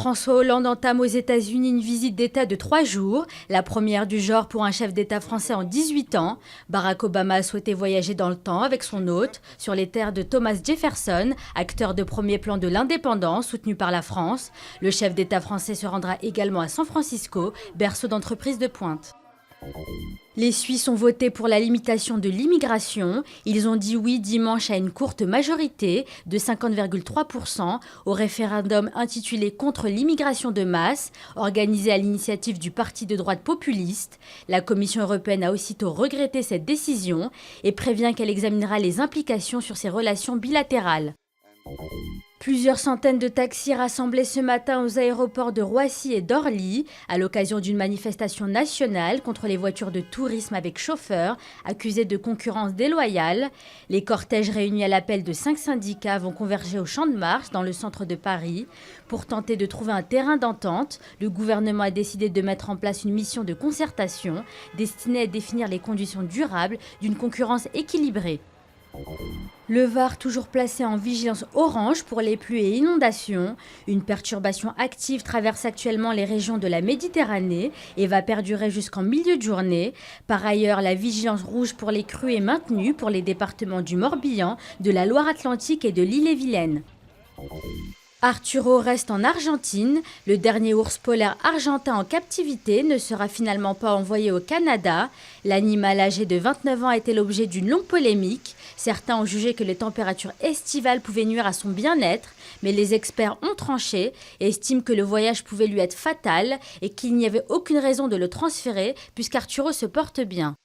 François Hollande entame aux États-Unis une visite d'État de 3 jours, la première du genre pour un chef d'État français en 18 ans. Barack Obama a souhaité voyager dans le temps avec son hôte sur les terres de Thomas Jefferson, acteur de premier plan de l'indépendance soutenu par la France. Le chef d'État français se rendra également à San Francisco, berceau d'entreprises de pointe. Les Suisses ont voté pour la limitation de l'immigration. Ils ont dit oui dimanche à une courte majorité de 50,3% au référendum intitulé Contre l'immigration de masse, organisé à l'initiative du parti de droite populiste. La Commission européenne a aussitôt regretté cette décision et prévient qu'elle examinera les implications sur ses relations bilatérales. Plusieurs centaines de taxis rassemblés ce matin aux aéroports de Roissy et d'Orly à l'occasion d'une manifestation nationale contre les voitures de tourisme avec chauffeur accusées de concurrence déloyale. Les cortèges réunis à l'appel de 5 syndicats vont converger au Champ de Mars dans le centre de Paris. Pour tenter de trouver un terrain d'entente, le gouvernement a décidé de mettre en place une mission de concertation destinée à définir les conditions durables d'une concurrence équilibrée. Le Var toujours placé en vigilance orange pour les pluies et inondations. Une perturbation active traverse actuellement les régions de la Méditerranée et va perdurer jusqu'en milieu de journée. Par ailleurs, la vigilance rouge pour les crues est maintenue pour les départements du Morbihan, de la Loire-Atlantique et de l'Ille-et-Vilaine. Arturo reste en Argentine. Le dernier ours polaire argentin en captivité ne sera finalement pas envoyé au Canada. L'animal âgé de 29 ans a été l'objet d'une longue polémique. Certains ont jugé que les températures estivales pouvaient nuire à son bien-être, mais les experts ont tranché et estiment que le voyage pouvait lui être fatal et qu'il n'y avait aucune raison de le transférer puisqu'Arturo se porte bien.